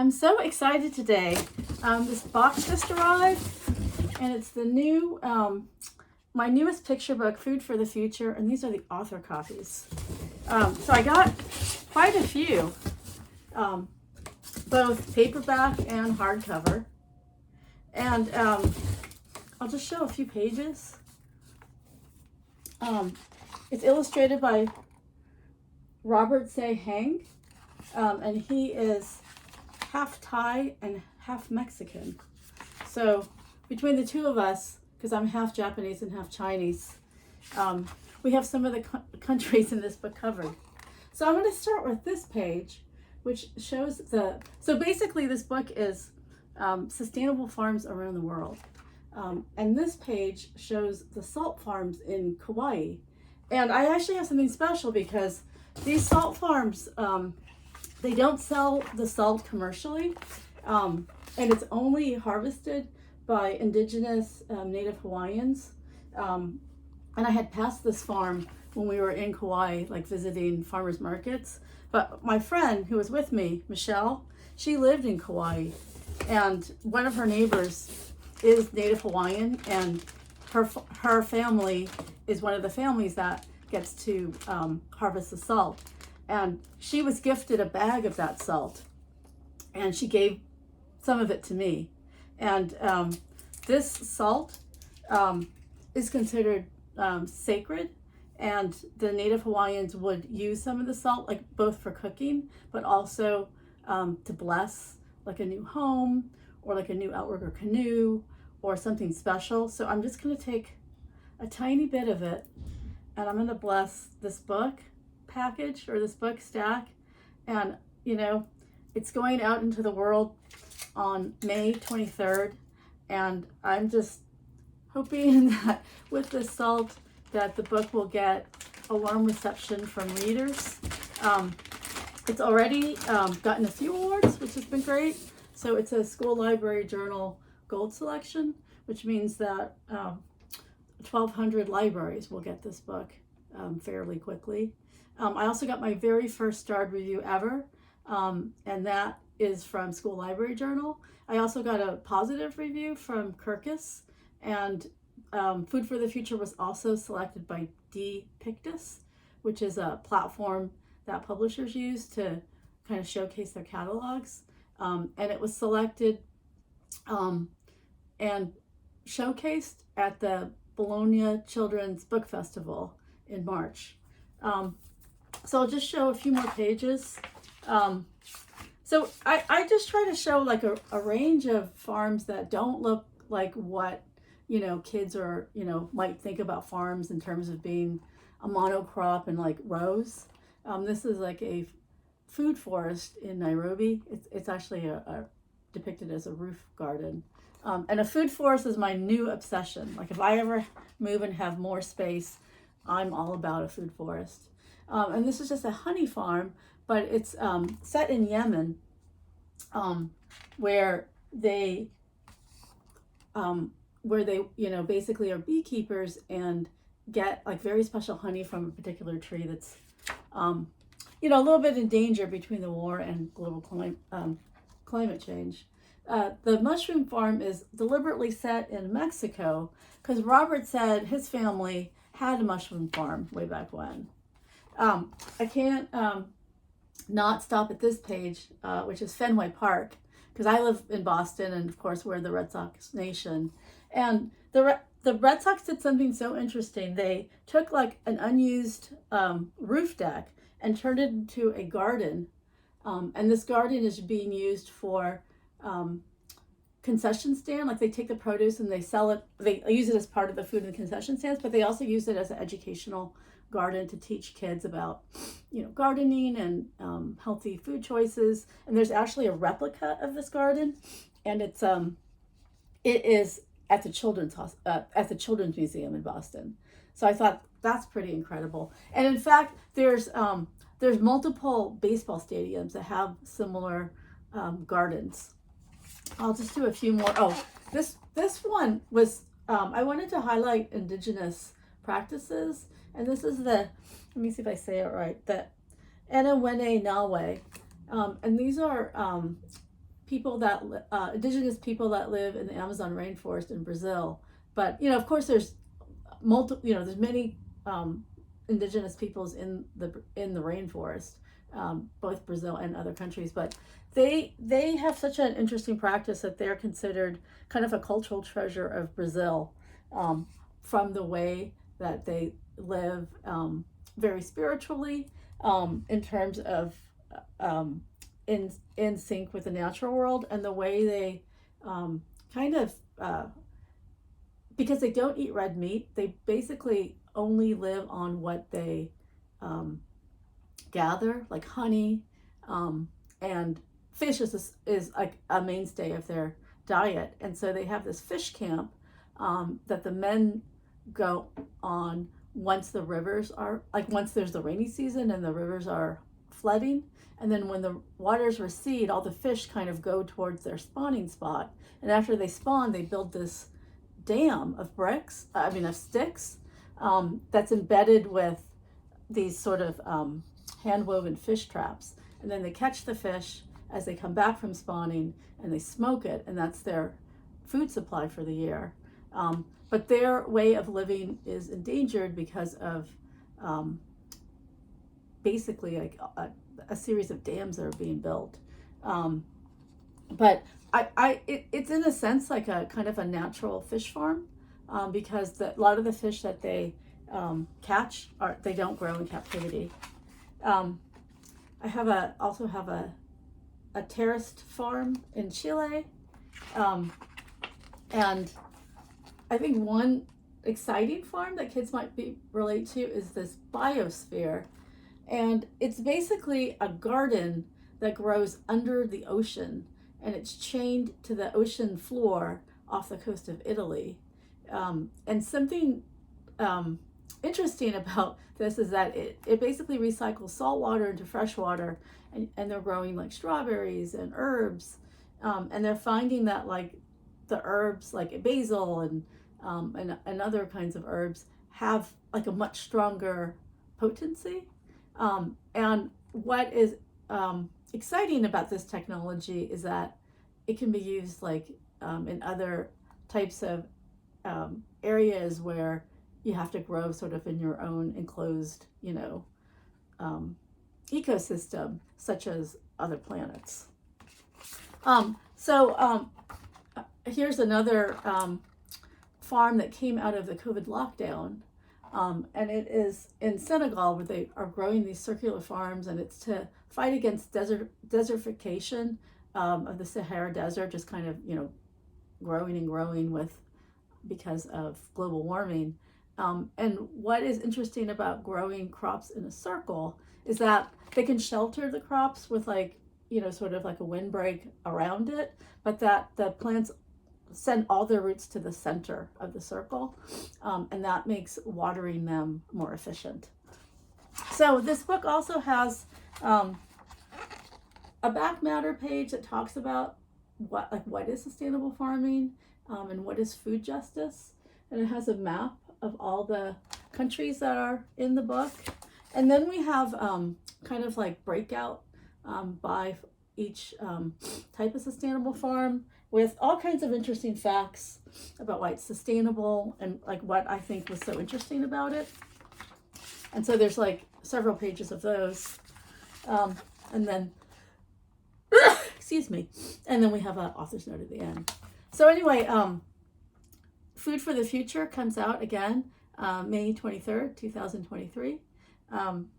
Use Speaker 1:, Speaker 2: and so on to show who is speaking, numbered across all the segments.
Speaker 1: I'm so excited today. This box just arrived, and it's the new, my newest picture book, Food for the Future, and these are the author copies. So I got quite a few, both paperback and hardcover. And I'll just show a few pages. It's illustrated by Robert Sae-Heng, and he is half Thai and half Mexican. So between the two of us, because I'm half Japanese and half Chinese, we have some of the countries in this book covered. So I'm going to start with this page, which shows so basically this book is sustainable farms around the world. And this page shows the salt farms in Kauai. And I actually have something special because these salt farms, they don't sell the salt commercially, and it's only harvested by indigenous Native Hawaiians. And I had passed this farm when we were in Kauai, like visiting farmers markets. But my friend who was with me, Michelle, she lived in Kauai, and one of her neighbors is Native Hawaiian, and her family is one of the families that gets to harvest the salt. And she was gifted a bag of that salt, and she gave some of it to me. And this salt is considered sacred, and the Native Hawaiians would use some of the salt, like both for cooking, but also to bless like a new home or like a new outrigger canoe or something special. So I'm just going to take a tiny bit of it, and I'm going to bless this book package or this book stack. And you know, it's going out into the world on May 23rd, and I'm just hoping that with this salt that the book will get a warm reception from readers. It's already gotten a few awards, which has been great. So it's a School Library Journal Gold Selection, which means that 1,200 libraries will get this book fairly quickly. I also got my very first starred review ever, and that is from School Library Journal. I also got a positive review from Kirkus, and Food for the Future was also selected by D. Pictus, which is a platform that publishers use to kind of showcase their catalogs. And it was selected and showcased at the Bologna Children's Book Festival in March. So I'll just show a few more pages. So I just try to show like a range of farms that don't look like what, you know, kids or, you know, might think about farms in terms of being a monocrop and like rows. This is like a food forest in Nairobi. It's actually depicted as a roof garden. And a food forest is my new obsession. Like if I ever move and have more space, I'm all about a food forest. And this is just a honey farm, but it's set in Yemen, where they you know, basically are beekeepers and get like very special honey from a particular tree that's you know, a little bit in danger between the war and global climate change. The mushroom farm is deliberately set in Mexico because Robert said his family had a mushroom farm way back when. I can't not stop at this page, which is Fenway Park, because I live in Boston, and of course we're the Red Sox nation. And the Red Sox did something so interesting. They took like an unused roof deck and turned it into a garden. And this garden is being used for concession stand. Like they take the produce and they sell it. They use it as part of the food in the concession stands, but they also use it as an educational garden to teach kids about, you know, gardening and healthy food choices. And there's actually a replica of this garden, and it is at the Children's Museum in Boston. So I thought that's pretty incredible. And in fact, there's multiple baseball stadiums that have similar gardens. I'll just do a few more. Oh, this one was I wanted to highlight indigenous practices, and this is let me see if I say it right, the Enawene Nawe, and these are people that indigenous people that live in the Amazon rainforest in Brazil. But of course, there's there's many indigenous peoples in the rainforest, both Brazil and other countries. But they have such an interesting practice that they're considered kind of a cultural treasure of Brazil, from the way that they live, very spiritually, in terms of in sync with the natural world, and the way they kind of because they don't eat red meat, they basically only live on what they gather, like honey, and fish is like a mainstay of their diet. And so they have this fish camp that the men go on once the rivers are, like, once there's the rainy season and the rivers are flooding. And then when the waters recede, all the fish kind of go towards their spawning spot. And after they spawn, they build this dam of of sticks, that's embedded with these sort of hand-woven fish traps. And then they catch the fish as they come back from spawning, and they smoke it, and that's their food supply for the year. But their way of living is endangered because of basically like a series of dams that are being built. But it's in a sense like a kind of a natural fish farm, because a lot of the fish that they catch they don't grow in captivity. I also have a terraced farm in Chile, and I think one exciting farm that kids might relate to is this biosphere, and it's basically a garden that grows under the ocean, and it's chained to the ocean floor off the coast of Italy. And something interesting about this is that it basically recycles salt water into fresh water, and they're growing like strawberries and herbs, and they're finding that like the herbs like basil and other kinds of herbs have like a much stronger potency. And what is exciting about this technology is that it can be used like in other types of areas where you have to grow sort of in your own enclosed, ecosystem, such as other planets. Here's another farm that came out of the COVID lockdown, and it is in Senegal, where they are growing these circular farms, and it's to fight against desertification of the Sahara Desert, just kind of growing and growing because of global warming. And what is interesting about growing crops in a circle is that they can shelter the crops with sort of like a windbreak around it, but that the plants send all their roots to the center of the circle, and that makes watering them more efficient. So this book also has a back matter page that talks about what is sustainable farming, and what is food justice, and it has a map of all the countries that are in the book. And then we have kind of like breakout by each type of sustainable farm, with all kinds of interesting facts about why it's sustainable and like what I think was so interesting about it. And so there's like several pages of those. And then, excuse me, and then we have an author's note at the end. So anyway, Food for the Future comes out again May 23rd, 2023. I'm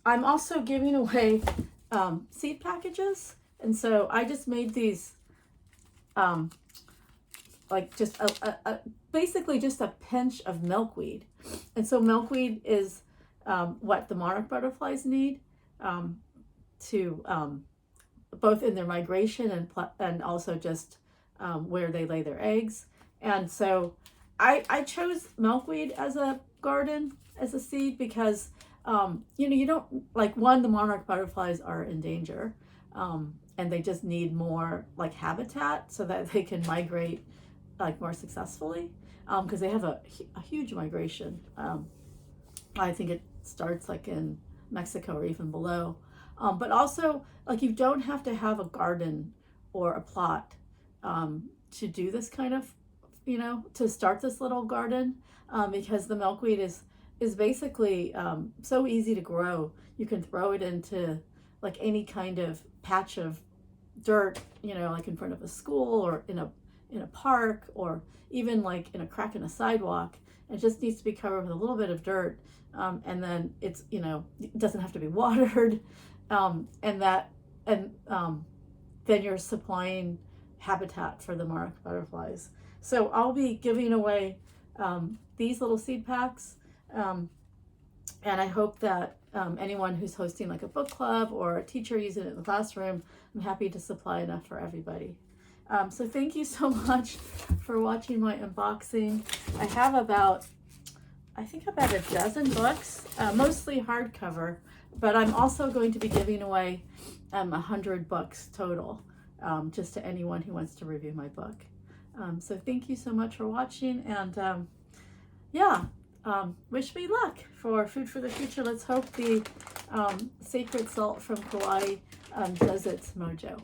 Speaker 1: also giving away seed packages. And so I just made these like just basically just a pinch of milkweed. And so milkweed is what the monarch butterflies need to both in their migration and also just where they lay their eggs. And so I chose milkweed as a garden, as a seed, because you don't, like, one, the monarch butterflies are in danger, and they just need more like habitat so that they can migrate like more successfully, because they have a huge migration. I think it starts like in Mexico or even below. But also, like, you don't have to have a garden or a plot to do this kind of, to start this little garden, because the milkweed is basically so easy to grow. You can throw it into like any kind of patch of dirt, like in front of a school or in a park, or even like in a crack in a sidewalk. It just needs to be covered with a little bit of dirt, and then it's, it doesn't have to be watered, and then you're supplying habitat for the monarch butterflies. So I'll be giving away these little seed packs, and I hope that anyone who's hosting like a book club or a teacher using it in the classroom, I'm happy to supply enough for everybody. So thank you so much for watching my unboxing. I have about a dozen books, mostly hardcover, but I'm also going to be giving away 100 books total, just to anyone who wants to review my book. So thank you so much for watching, and wish me luck for Food for the Future. Let's hope the sacred salt from Kauai does its mojo.